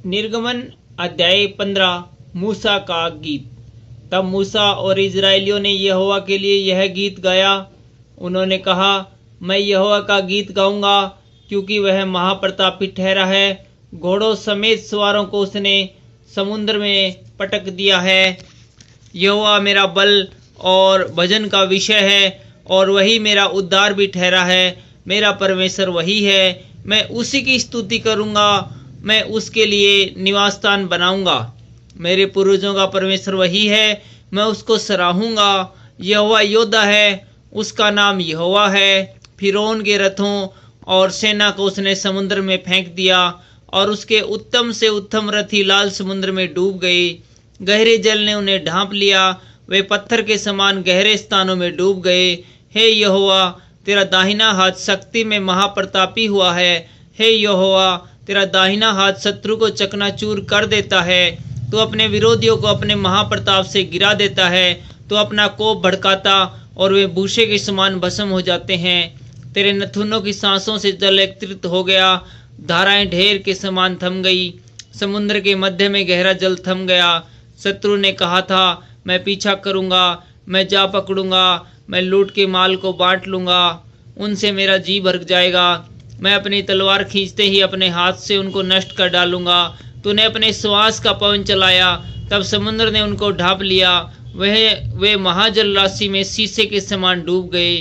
निर्गमन अध्याय 15 मूसा का गीत। तब मूसा और इजराइलियों ने यहोवा के लिए यह गीत गाया। उन्होंने कहा, मैं यहोवा का गीत गाऊंगा, क्योंकि वह महाप्रतापी ठहरा है। घोड़ों समेत सवारों को उसने समुद्र में पटक दिया है। यहोवा मेरा बल और भजन का विषय है, और वही मेरा उद्धार भी ठहरा है। मेरा परमेश्वर वही है, मैं उसी की स्तुति करूंगा। मैं उसके लिए निवास स्थान बनाऊंगा। मेरे पूर्वजों का परमेश्वर वही है, मैं उसको सराहूंगा। यहोवा योद्धा है, उसका नाम यहोवा है। फिरौन के रथों और सेना को उसने समुद्र में फेंक दिया, और उसके उत्तम से उत्तम रथी लाल समुद्र में डूब गए। गहरे जल ने उन्हें ढांप लिया, वे पत्थर के समान गहरे स्थानों में डूब गए। हे यहोवा, तेरा दाहिना हाथ शक्ति में महाप्रतापी हुआ है। हे यहोवा, तेरा दाहिना हाथ शत्रु को चकनाचूर कर देता है। तू अपने विरोधियों को अपने महाप्रताप से गिरा देता है। तू अपना कोप भड़काता, और वे भूसे के समान भस्म हो जाते हैं। तेरे नथुनों की सांसों से जल एकत्रित हो गया, धाराएं ढेर के समान थम गई। समुद्र के मध्य में गहरा जल थम गया। शत्रु ने कहा था, मैं पीछा करूंगा, मैं जा पकड़ूंगा, मैं लूट के माल को बांट लूंगा, उनसे मेरा जी भर जाएगा। मैं अपनी तलवार खींचते ही अपने हाथ से उनको नष्ट कर डालूंगा। तूने अपने श्वास का पवन चलाया, तब समुद्र ने उनको ढांप लिया। वे महाजल राशि में शीशे के समान डूब गए।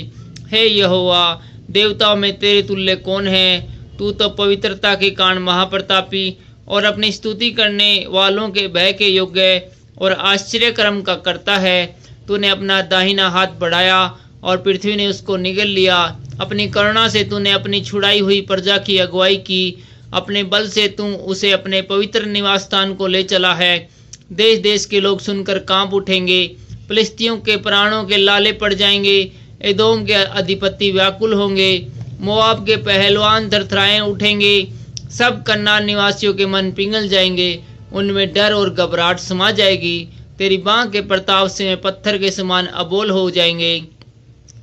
हे यहोवा, देवताओं में तेरे तुल्य कौन है? तू तो पवित्रता के कारण महाप्रतापी और अपनी स्तुति करने वालों के भय के योग्य और आश्चर्य कर्म का करता है। तूने अपना दाहिना हाथ बढ़ाया, और पृथ्वी ने उसको निगल लिया। अपनी करुणा से तूने अपनी छुड़ाई हुई प्रजा की अगुवाई की। अपने बल से तू उसे अपने पवित्र निवास स्थान को ले चला है। देश देश के लोग सुनकर कांप उठेंगे। फिलिस्तियों के प्राणों के लाले पड़ जाएंगे। एदोम के अधिपति व्याकुल होंगे। मोआब के पहलवान थरथराए उठेंगे। सब कन्नान निवासियों के मन पिघल जाएंगे। उनमें डर और घबराहट समा जाएगी। तेरी बाँह के प्रताप से पत्थर के समान अबोल हो जाएंगे।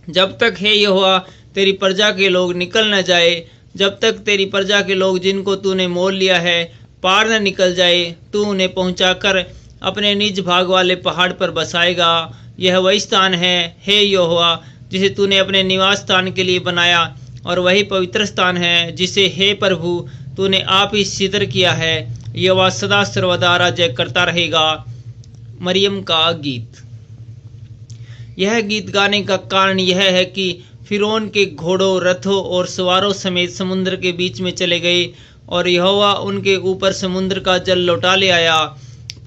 जब तक हे यहोवा तेरी प्रजा के लोग निकल न जाए, जब तक तेरी प्रजा के लोग जिनको तूने मोल लिया है पार न निकल जाए, तू उन्हें पहुंचाकर अपने निज भाग वाले पहाड़ पर बसाएगा। यह वही स्थान है, हे यहोवा, जिसे तूने अपने निवास स्थान के लिए बनाया, और वही पवित्र स्थान है जिसे हे प्रभु तूने आप ही सिद्ध किया है। यहोवा सदा सर्वदा राज्य करता रहेगा। मरियम का गीत। यह गीत गाने का कारण यह है कि फिरौन के घोड़ों, रथों और सवारों समेत समुद्र के बीच में चले गए, और यहोवा उनके ऊपर समुद्र का जल लौटा ले आया।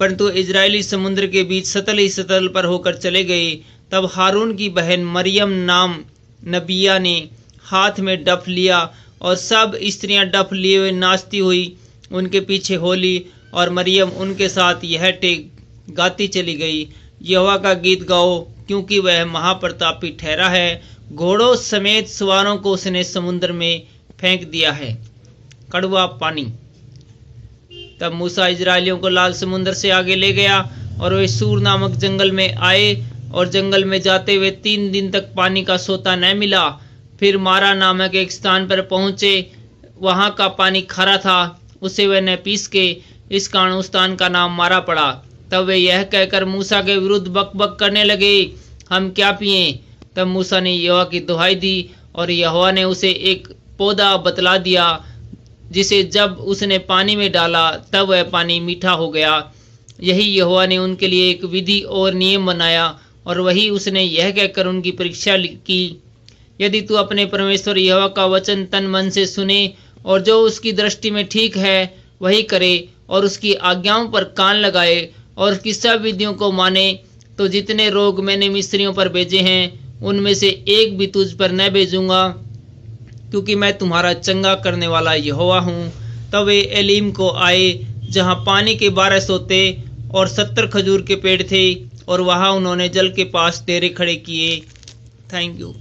परंतु इजरायली समुद्र के बीच सतल ही सतल पर होकर चले गए। तब हारून की बहन मरियम नाम नबिया ने हाथ में डफ लिया, और सब स्त्रियां डफ लिए हुए नाचती हुई उनके पीछे होली, और मरियम उनके साथ यह टेक गाती चली गई। यहोवा का गीत गाओ, क्योंकि वह महाप्रतापी ठहरा है। घोड़ों समेत सवारों को उसने समुद्र में फेंक दिया है। कड़वा पानी। तब मूसा इजराइलियों को लाल समुद्र से आगे ले गया, और वे सूर नामक जंगल में आए, और जंगल में जाते हुए 3 दिन तक पानी का सोता न मिला। फिर मारा नामक एक स्थान पर पहुंचे। वहां का पानी खारा था, उसे वे न पी सके, इस कारण उस स्थान का नाम मारा पड़ा। तब वे यह कहकर मूसा के विरुद्ध बकबक करने लगे, हम क्या पिएं? तब मूसा ने यहोवा की दुहाई दी, और यहोवा ने उसे एक पौधा बतला दिया, जिसे जब उसने पानी में डाला तब वह पानी मीठा हो गया। यही यहोवा ने उनके लिए एक विधि और नियम बनाया, और वही उसने यह कहकर उनकी परीक्षा की, यदि तू अपने परमेश्वर यहोवा का वचन तन मन से सुने, और जो उसकी दृष्टि में ठीक है वही करे, और उसकी आज्ञाओं पर कान लगाए, और उसकी सब विधियों को माने, तो जितने रोग मैंने मिस्रियों पर भेजे हैं उनमें से एक भी तुझ पर न भेजूंगा, क्योंकि मैं तुम्हारा चंगा करने वाला यहोवा हूँ। तब वे एलीम को आए, जहाँ पानी के 12 सोते और 70 खजूर के पेड़ थे, और वहाँ उन्होंने जल के पास डेरे खड़े किए। Thank you.